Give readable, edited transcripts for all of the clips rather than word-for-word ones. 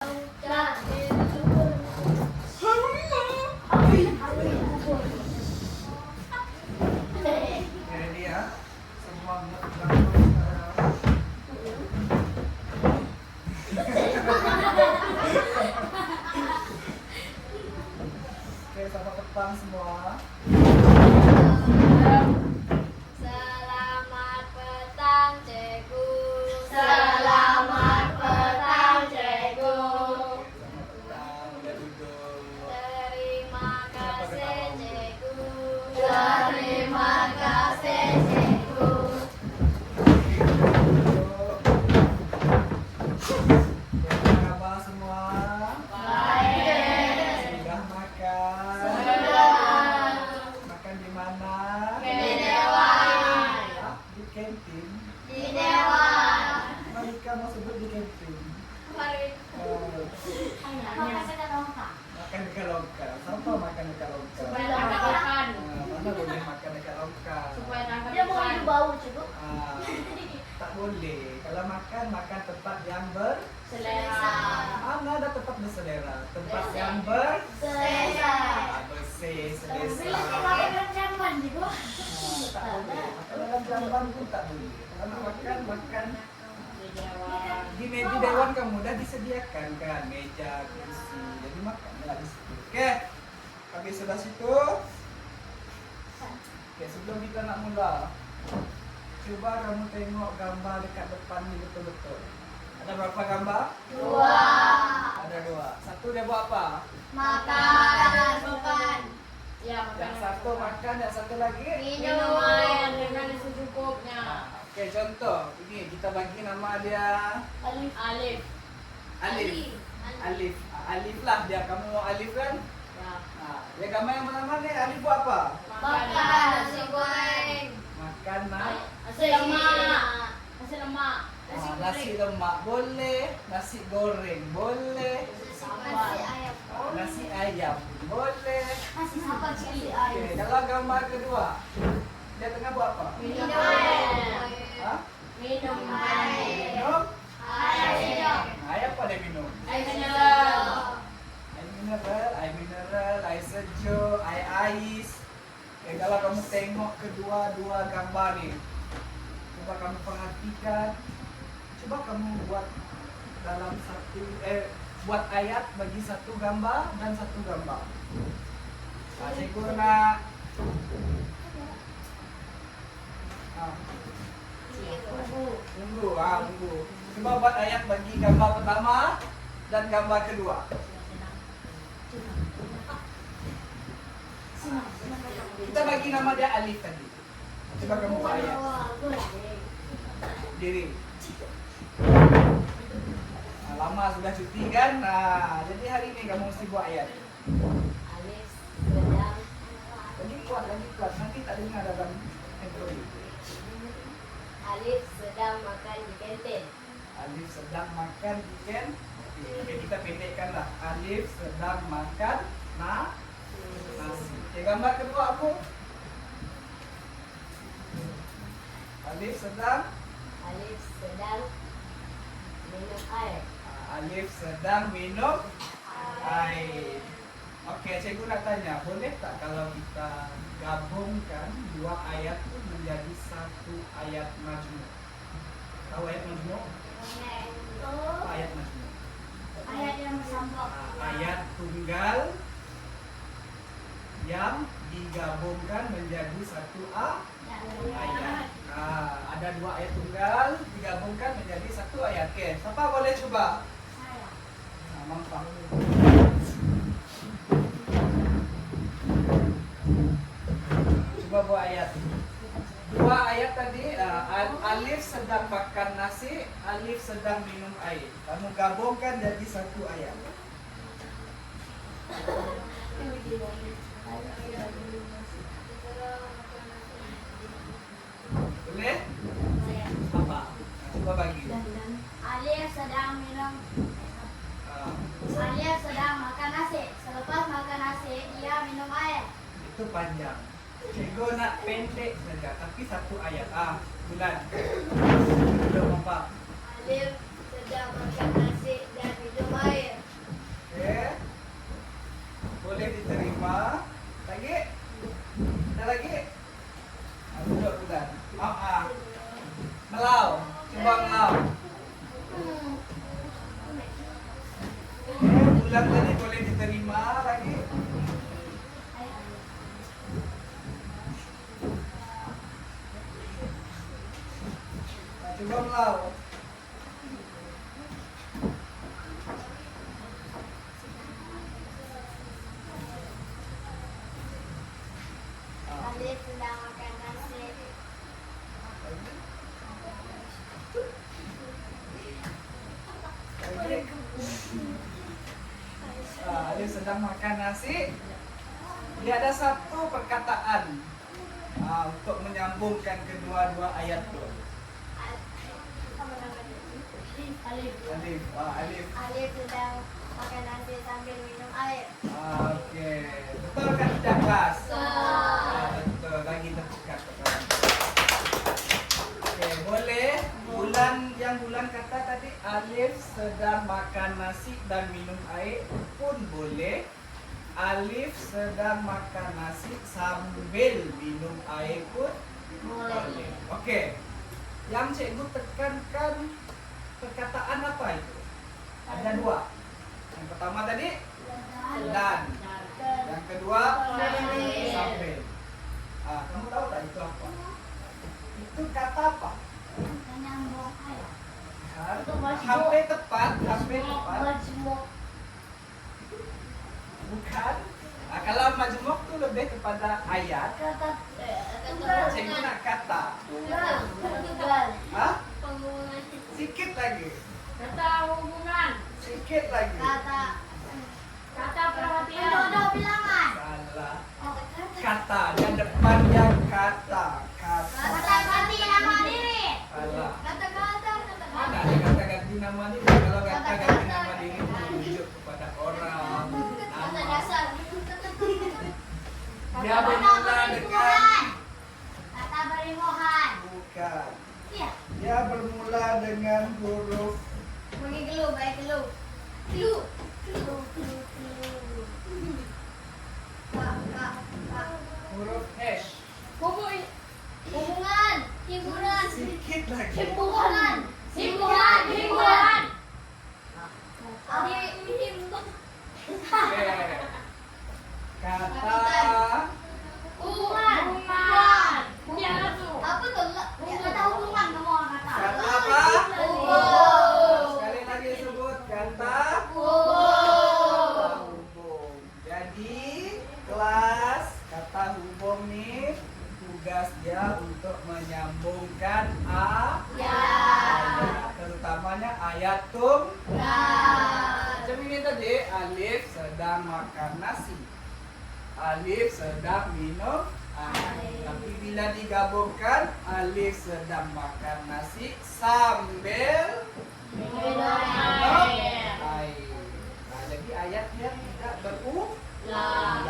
Jadi ya, semua Oke, sama petang semua. Selamat petang, Cikgu. Selamat petang, Cikgu. Udah duduk. Terima kasih, Cikgu. Terima kasih, Cikgu. Apa kabar semua? Baik. Sudah makan? Sudah. Makan di mana? Di Dewan. Ah, di kantin. Di Dewan. Mereka mau sebut di kantin. Makan dekat longkang. Siapa makan dekat longkang? Supaya tangkap ikan. Mana boleh makan dekat longkang? Supaya tangkap Dia mau ikan. hidup bau, Cikgu. Tak boleh. Kalau makan tempat yang Selera. mana ada tempat berselera. Tempat Bersih. yang Selera. bersih, selesa. Cikgu. Tak boleh. Kalau dalam jamban pun tak boleh. Kalau nak makan Di Dewan. di dewan kamu dah disediakan kan meja, kursi. Jadi makanlah di situ. Oke. Habis sudah situ. Oke, sebelum kita nak mula, coba kamu tengok gambar dekat depan ni betul-betul. Ada berapa gambar? 2. Ada 2. Satu dia buat apa? Makan. Ya, makan. Yang satu makan, yang satu lagi Minum air dengan secukupnya. Oke, contoh. Ini kita bagi nama dia Alif. Alif. Alif. Alif. Alif lah dia. Kamu mau Alif kan? Ya. Ya gambar yang pertama nih, Alif buat apa? Makan nasi goreng. Makan Nasi lemak. Nasi lemak. nasi lemak boleh, nasi goreng boleh, nasi ayam boleh. Oke, kalau gambar kedua, dia tengah buat apa? Minum air. Hah? Minum air. Minum? Air. Air apa dia minum? Air mineral. Air mineral, air sejuk, air ais. Oke, kalau kamu tengok kedua-dua gambar ni, coba kamu perhatikan, coba kamu buat dalam satu buat ayat bagi satu gambar dan satu gambar. Cikgu nak tunggu, tunggu. Coba buat ayat bagi gambar pertama dan gambar kedua. Kita bagi nama dia Alif tadi. Coba kamu buat ayat. Diri. Lama sudah cuti kan? Jadi hari ini kamu mesti buat ayat. Alif sedang Lagi kuat. Nanti tak dengar dalam handphone. Alif sedang makan di kantin. Alif sedang makan di kantin. Oke, kita pendekkan lah. Alif sedang makan nasi. Oke, gambar kedua apa? Alif sedang Minum air. Alif sedang minum air. Okey, cikgu nak tanya, boleh tak kalau kita gabungkan dua ayat tu menjadi satu ayat majmuk? Tahu ayat majmuk? Apa ayat majmuk? Ayat yang bersambung. Ayat tunggal yang digabungkan menjadi satu ayat. Ada dua ayat tunggal digabungkan menjadi satu ayat. Okey, siapa boleh cuba? Mampu. Coba buat ayat. Dua ayat tadi, Alif sedang makan nasi, Alif sedang minum air. Kamu gabungkan jadi satu ayat. Boleh? Apa? Coba bagi. Alif sedang minum. Alif sedang makan nasi. Selepas makan nasi, dia minum air. Itu panjang. Cikgu nak pendek saja, tapi satu ayat. Bulan. Belum apa? Alif sedang makan nasi dan minum air. Oke. Boleh diterima. Lagi? Ada lagi? Duduk bulan. Melau. Coba melau. Bulan tadi boleh diterima lagi. Coba melau. Alif sedang makan nasi. Alif sedang makan nasi. Dia ada satu perkataan untuk menyambungkan kedua-dua ayat itu. Alif. Alif. Alif. Alif sedang makan nasi sambil minum air. Oke. Betul kan tidak kelas? Betul. Betul. Lagi tercekat. Oke, boleh. Bulan kata tadi Alif sedang makan nasi dan minum air pun boleh. Alif sedang makan nasi sambil minum air pun boleh. Oke. Yang cikgu tekankan perkataan apa itu? Ada dua. Yang pertama tadi dan. Yang kedua sambil. Kamu tahu tak itu apa? Itu kata apa? Menyambung air. Hampir tepat. Majmuk. Bukan. Kalau majmuk tu lebih kepada ayat. Kata Cikgu nak kata. tunggal. Hah? Penggunaan. Sikit lagi. Kata hubungan. Sikit lagi. Kata perhatian. Ada bilangan. Salah. Kata. Yang depannya kata. Kata ganti nama diri. Salah. Kata-kata. Mana ada kata ganti nama diri? Kalau kata ganti nama diri itu menunjuk kepada orang. Kata Nama. dasar. Dia bermula dengan. Kata berimohan. Bukan. Iya. Dia bermula dengan huruf. Bagi gelu, baik gelu. Gelu. Kak. Huruf H. Hubungan. Hiburan. Sikit lagi. Himpunan. Oke. Kata. Hubungan. Apa tuh? Kata hubungan kamu orang kata. Kata apa? Hubung. Sekali lagi sebut kata. Hubung. Hubung. Jadi kelas kata hubung nih tugas dia untuk menyambungkan ayat, terutamanya ayat macam ini tadi. Alif sedang makan nasi. Alif sedang minum air. Tapi bila digabungkan Alif sedang makan nasi sambil minum air. Jadi ayatnya tidak berulang.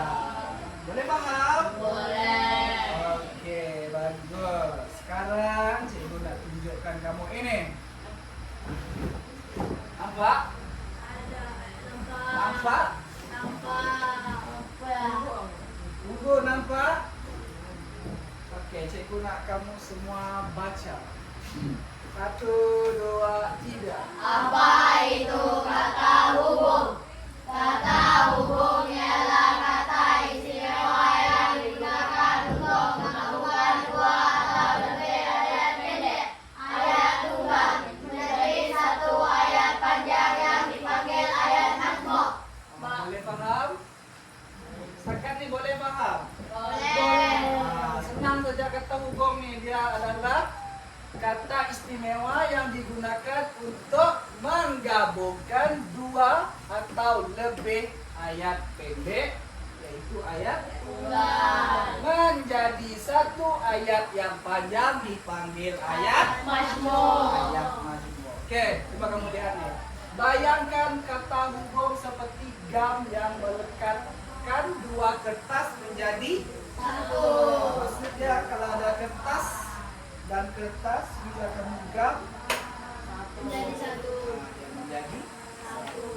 Boleh paham? Oke, bagus. Sekarang cikgu nak tunjukkan kamu ini. Nampak? Tunggu, nampak? Oke, cikgu nak kamu semua baca. 1, 2, 3. Apa itu kata hubung? Kata hubung ialah kata istimewa yang digunakan untuk menggabungkan dua atau lebih ayat pendek, ayat tunggal, menjadi satu ayat panjang yang dipanggil ayat majmuk. Boleh faham? Setakat ni boleh faham? Boleh. Senang saja kata hubung ni. Dia adalah kata istimewa yang digunakan untuk menggabungkan dua atau lebih ayat pendek, yaitu ayat Tunggal. menjadi satu ayat yang panjang dipanggil ayat Majmuk. ayat majmuk. Oke, coba kamu lihat nih. Bayangkan kata hubung seperti gam yang melekatkan dua kertas menjadi Satu. maksudnya kalau ada kertas dan kertas bila kamu gam Menjadi satu. menjadi Satu.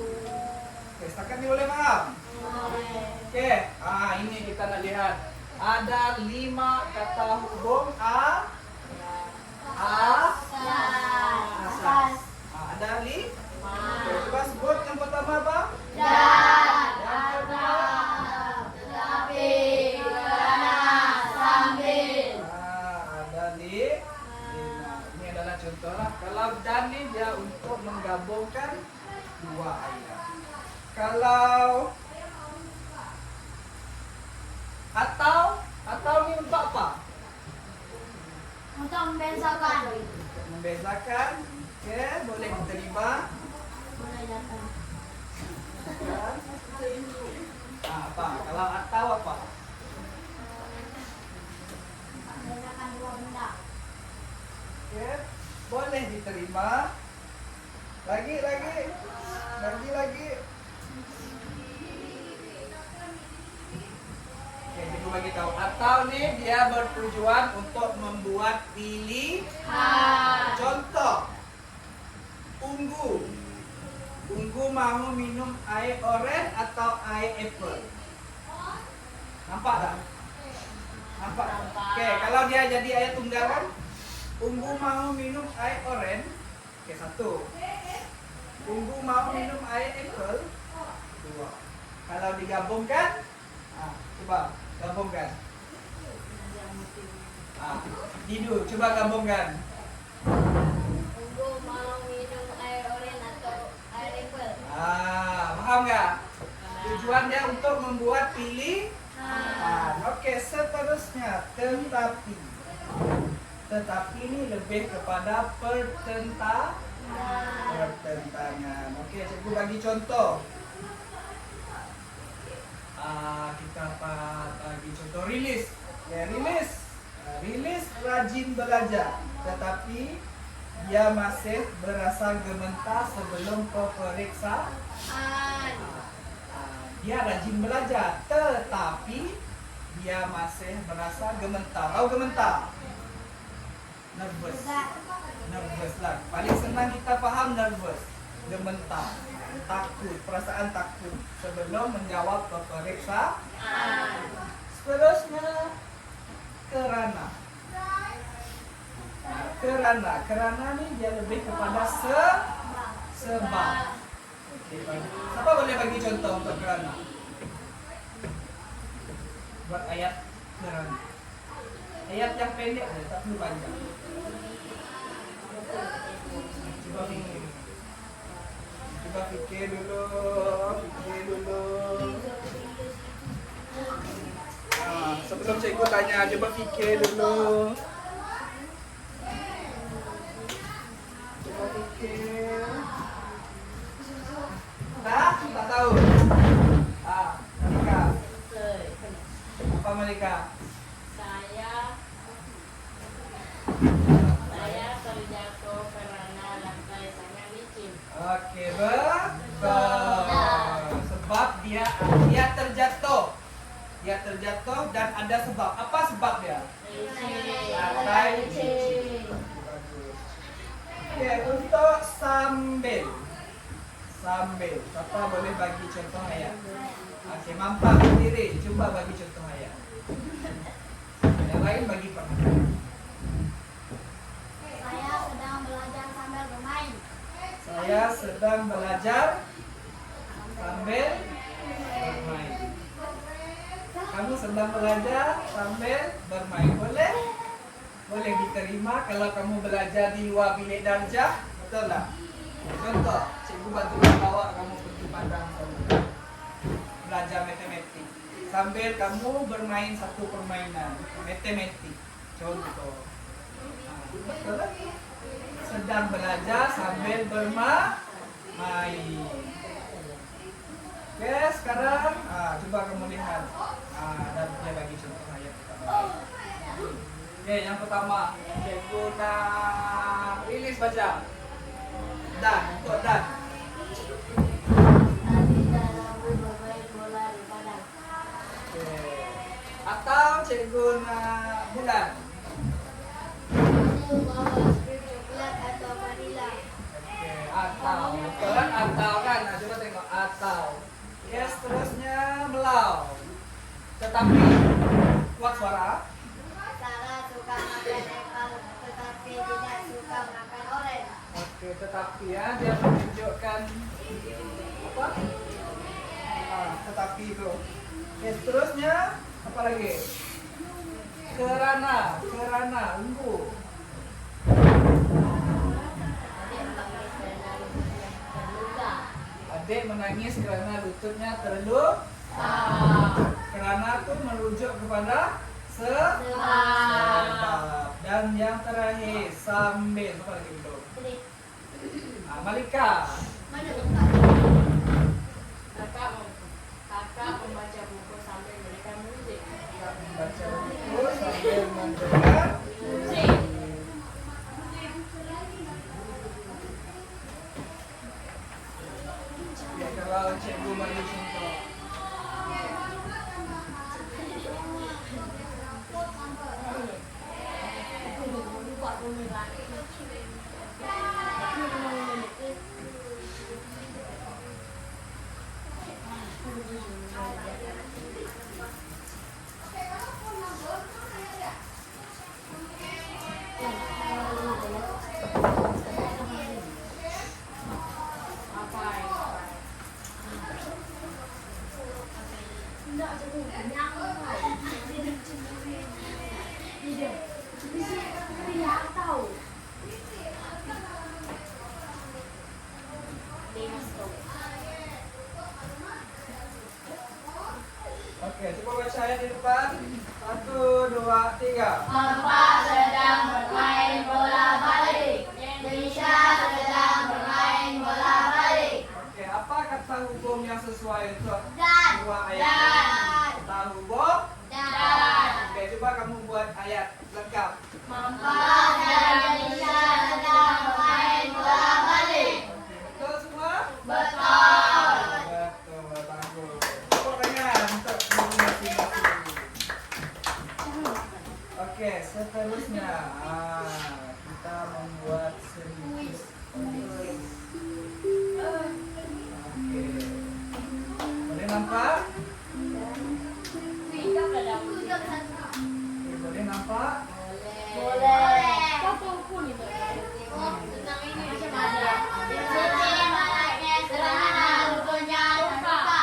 oke, setakat Kami boleh paham? Oke, ini kita nak lihat. Ada 5 kata hubung asas. Ada 5. Oke, coba sebut yang pertama apa? Dan, Yang kedua. tetapi, kerana, sambil. Ada 5. Ini adalah contoh lah. Kalau dan ni dia untuk menggabungkan 2 ayat. Kalau atau ni untuk apa? Untuk membezakan. Membezakan. Oke, boleh diterima. Apa? Kalau atau apa? Membezakan dua benda. Oke, boleh diterima. Lagi. Oke, jadi bagi tahu atau nih dia bertujuan untuk membuat pilihan. Contoh, Unggu mau minum air oren atau air apple? Nampak tak? Nampak? Oke, kalau dia jadi ayat tunggal kan? Unggu mau minum air oren. Oke, 1. Unggu mau minum air apple. 2. Kalau digabungkan, coba gabungkan. Didu, coba gabungkan. Unggu mau minum air oren atau air apple? Paham nggak? Tujuan dia untuk membuat pilihan. Oke, seterusnya tetapi ini lebih kepada pertentangan. Oke, cikgu bagi contoh. Kita bagi contoh rilis. Ya, rilis rajin belajar, tetapi dia masih berasa gemetar sebelum peperiksaan. Dia rajin belajar, tetapi dia masih merasa gemetar. Tahu gemetar? Nervous lah. Paling senang kita faham nervous, gemetar, takut, perasaan takut sebelum menjawab peperiksaan. Seterusnya kerana ni dia lebih kepada sebab. Siapa boleh bagi contoh untuk kerana? Buat ayat kerana. Ayat yang pendek je, tak perlu panjang. Coba fikir dulu. Sebelum cikgu tanya, coba fikir dulu. Coba fikir. Tak tahu. Malika. Apa Malika? Saya terjatuh karena lantai sangat licin. Oke, betul. Sebab dia terjatuh dan ada sebab. Apa sebab dia? Lantai licin. Bagus. Oke, untuk sambil. Papa boleh bagi contoh ayat. Oke, mampak sendiri. Cuba bagi contoh ayat. Yang lain bagi perhatian. Saya sedang belajar sambil bermain. Saya sedang belajar sambil bermain. Kamu sedang belajar sambil bermain. Boleh diterima kalau kamu belajar di luar bilik darjah. Betul tak? Contoh, cikgu bantu bawa kamu pergi padang belajar matematik sambil kamu bermain satu permainan matematik. Contoh. Betul tak? Sedang belajar sambil bermain. Oke, sekarang coba kamu lihat. Dan dia bagi contoh ayat pertama. Oke, yang pertama, cikgu nak rilis baca. Untuk dan. Tadi dalamku bermain bola di padang. Oke. Atau cikgu nak bulan. Aku bawa strip coklat atau vanila. Oke, atau. Betul kan? Atau kan? Coba tengok atau. Oke, seterusnya melau. Tetapi kuat suara. Sarah suka makan apel, tetapi tidak suka makan orange. Oke, tetapi ya dia menunjukkan apa? Tetapi itu. Oke, seterusnya apa lagi? Kerana, unggu. Adik menangis karena lututnya terluka. Kerana tuh merujuk kepada sebab. Dan yang terakhir sambil apa lagi belum? Malika. Mana letak? Kakak membaca buku sambil mendengar musik. Baca buku sambil mendengar Musik. ya, kalau cikgu bagi contoh. Apa ini? Oke, coba baca ayat di depan. 1, 2, 3. Bapak sedang bermain bola balik. Lisha sedang bermain bola balik. Oke, apa kata hubung yang sesuai untuk Dan. dua ayat? Kata hubung. Dan. Oke, coba kamu buat ayat lengkap. Bapak dan Lisha sedang bermain bola balik. Oke, betul semua? Betul. Betul, bagus. Tepuk tangan untuk guru masing-masing. Oke, seterusnya kita membuat sedikit. Oke, boleh nampak? Oke, boleh nampak? Boleh. Kau tunggu nih, Mbak. Tentang ini macam mana? Siti malaknya sederhana, rukunnya terbuka.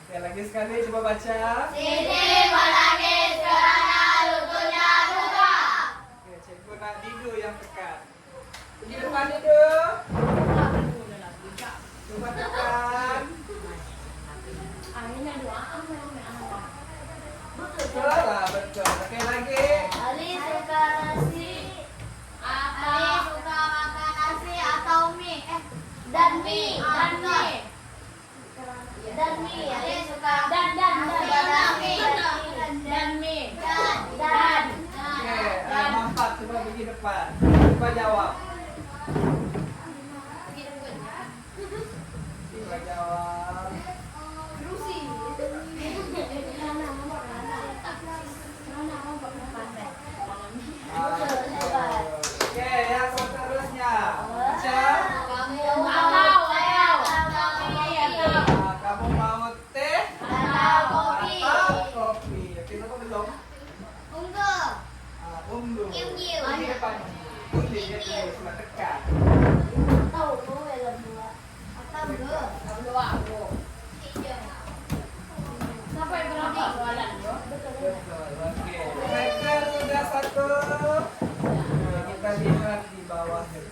Oke, lagi sekali coba baca. Siti malaknya sederhana, rukunnya terbuka. Oke, cikgu nak Didu yang tekan. Di depan Didu. Coba tekan. Akhirnya doa apa yang anak? Betul lah, betul. Oke, lagi. Ali suka nasi. Ali suka makan nasi atau mie? Dan mie. Dan mie. Dan mie. Ali suka Dan mie. dan mie. Dan. Oke, Mampat coba pergi depan. Coba jawab. Coba jawab. Oke, yang seterusnya. Baca. Kamu mau teh Atau kopi. atau kopi? Oke, siapa belum? Unggul. Ungu. Kiu-kiu. Di depan. Undi dia dulu, coba tekan. Atau dua. Kamu doa aku. Siapa yang berapa jualan yo? Betul, oke. Meter sudah satu. Oke, kita lihat di bawah dulu.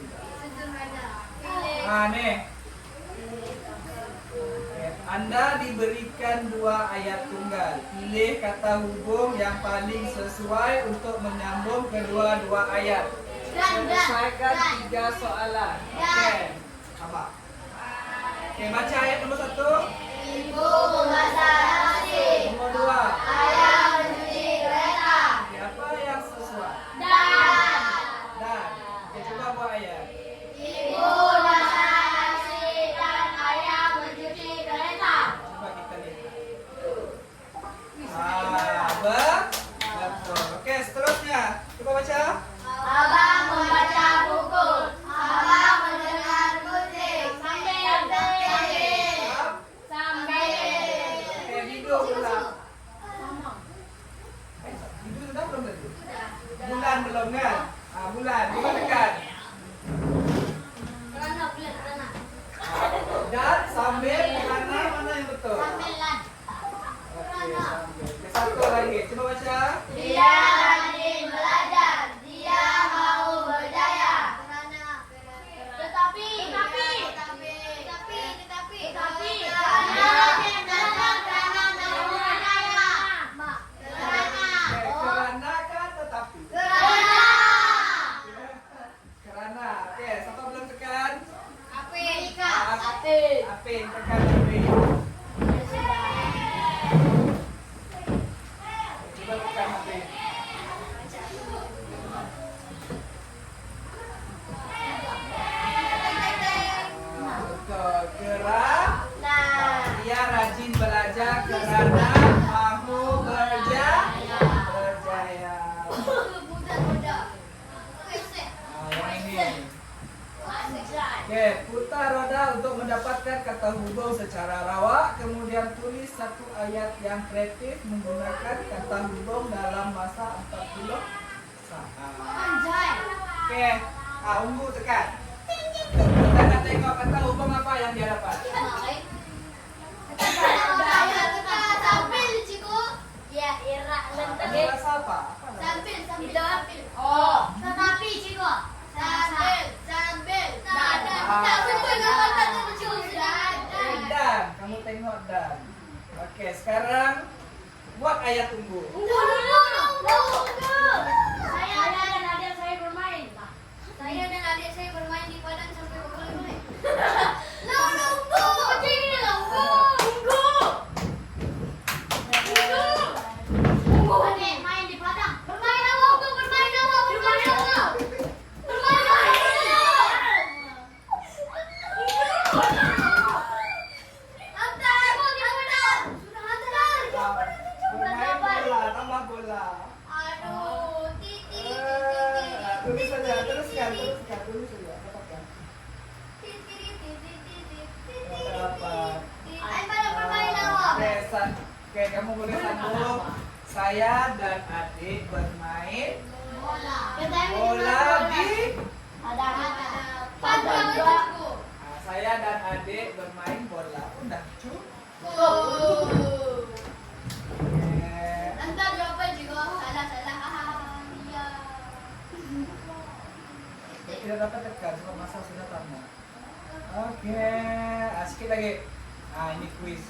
Nih. Oke, Anda diberikan dua ayat tunggal. Pilih kata hubung yang paling sesuai untuk menyambung kedua-dua ayat. Selesaikan 3 soalan. Oke. Apa? Oke, baca ayat nomor 1. Ibu memasak nasi. Nomor 2. Ayah mencuci kereta. Oke, apa yang sesuai? Dan. Dan. Oke, coba buat ayat. Ibu memasak nasi dan ayah mencuci kereta. Coba kita lihat. Betul. Oke, seterusnya. Coba baca. Abang membaca buku. Abang mendengar musik. Sambil sudah belum tadi? Bulan belum kan? Bulan. Coba tekan. Kerana bulan kerana. Dan sambil kerana mana yang betul? Sambilan. Oke, sambil. Oke, satu lagi. Coba baca. Dia rajin belajar. Dia mau berjaya. Tetapi. Kerana kan tetapi. Kerana. Oke, siapa belum tekan? Apin, tekan Apin. Coba tekan Apin. Betul. Kerana dia rajin belajar kerana mahu berjaya. Yang ini. Oke, putar roda untuk mendapatkan kata hubung secara rawak. Kemudian tulis satu ayat yang kreatif menggunakan kata hubung dalam masa 40 saat. Oke, Ungu tekan. Kita nak tengok kata hubung apa yang dia dapat. Bahasa apa? Dan, kamu tengok dan. Oke, sekarang buat ayat ungu. Saya dan adik saya bermain di padang sampai berbulan-bulan. Adik main di padang. Bermain apa? Bermain bola, tambah bola. Aduh, Tulis saja, teruskan, tulis saja. Dapatkan. Dapat. Oke, kamu boleh sambung. Saya dan adik bermain bola di. Saya dan adik bermain bola. Udah cukup. Anda jawaban juga salah. Iya. Tidak dapat tekan, sebab masa sudah tamat. Oke, sedikit lagi. Ini kuis.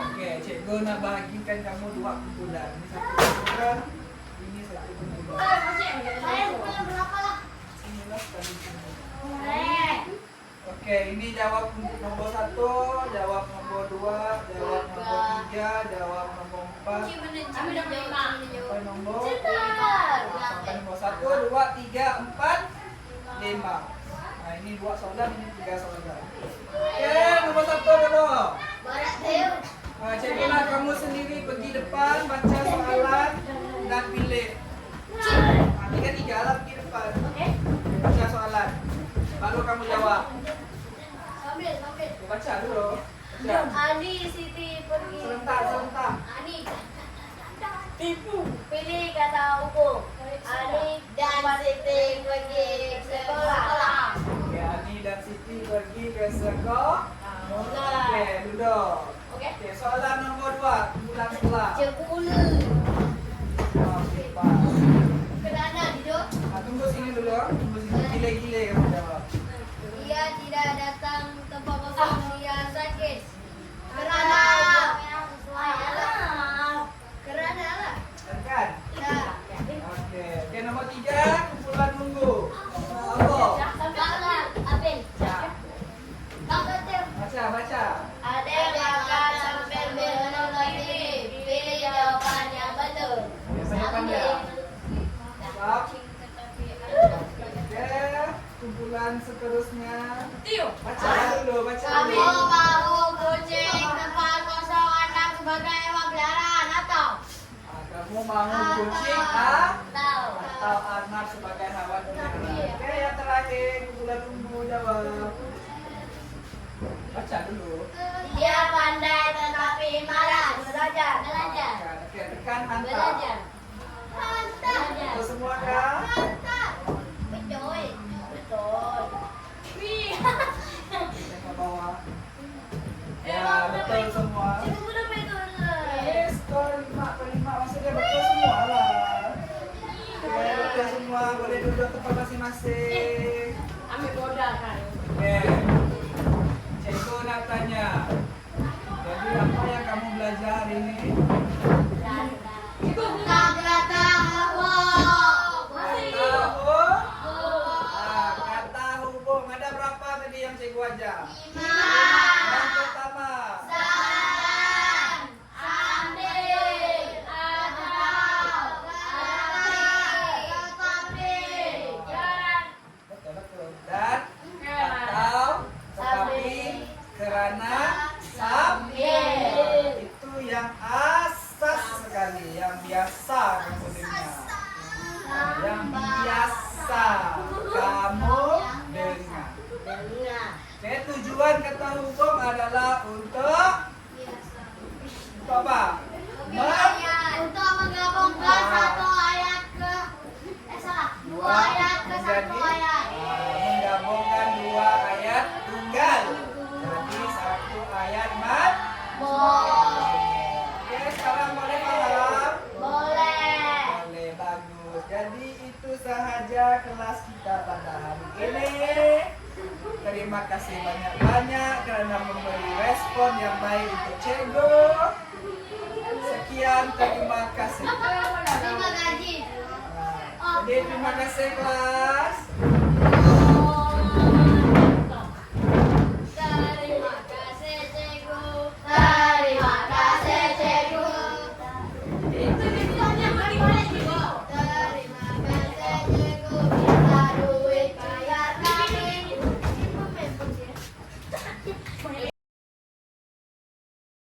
Oke, cikgu nak bahagikan kamu 2 kumpulan. Ini 1 kumpulan, ini 1 kumpulan. Saya bulan berapa lah? 19 kali 9. Oke, ini jawab nomor 1, jawab nomor 2, jawab nomor 3, jawab nomor 4. Kami dapat 5. Sampai nomor Cepat. sampai nomor 1, 2, 3, 4, 5. Nah, ini 2 soalan, ini 3 soalan. Oke, nomor 1 dulu. Barat Dew. Cikgu nak kamu sendiri pergi depan, baca soalan dan pilih. Tiga lah pergi depan. Baca soalan. Baru kamu jawab. Sambil. Baca dulu. Baca. Ani, Siti pergi. Serentak. Ani. Pilih kata hukum. Ani dan Siti pergi sekolah. Oke, Ani dan Siti pergi ke sekolah. Oke, duduk. Oke, soalan nomor 2, kumpulan sebelah. Cekulu. Oke, pas. Kerana hidup, Tunggu sini dulu. Tunggu sini. Gile-gile kamu jawab. ia tidak datang tempat kosong, dia sakit. Kerana. Kerana lah. Kan? Ya. Oke, nomor 3, kumpulan nunggu. Apa? Apel. Baca. Ada yang makan sambil minum lagi. Pilih jawaban yang betul. Biasanya pandai. Stop. Oke, kumpulan seterusnya. Baca dulu, baca Kamu dulu. mau kucing tempat kosong anak sebagai hewan peliharaan atau? Kamu mau kucing atau anak sebagai hewan peliharaan? Oke, yang terakhir kumpulan nunggu jawab. Baca dulu. Dia pandai tentang belajar. Belajar. Oke, tekan hantar. Belajar. Hantar. Betul semua kan? Hantar. Betul. Betul. Wih. Saya ke bawah. Ya, betul semua. Ibu udah pegang. Skor 5/5 maksudnya betul semua lah. Oke, betul semua. Boleh duduk tempat masing-masing. Ambil modal kan. Oke. Cikgu nak tanya. Jadi apa yang kamu belajar hari ini? Kata hubung. Kata hubung. Ada berapa tadi yang cikgu ajar? 5. Yang pertama. Salam. Ambil. Atau. Tetapi. Betul. Dan atau tetapi karena sambil. Itu yang asas sekali, yang biasa kamu dengar. Yang biasa kamu dengar. Oke, tujuan kata hubung adalah untuk apa? Untuk menggabungkan satu ayat ke dua ayat ke satu ayat. Menggabungkan dua ayat tunggal. Jadi satu ayat mat. Oke, sekarang boleh paham? Boleh. Boleh, bagus. Jadi itu sahaja kelas kita pada hari ini. Terima kasih banyak-banyak karena memberi respon yang baik untuk cikgu. Sekian, terima kasih. Terima kasih. Jadi terima kasih kelas.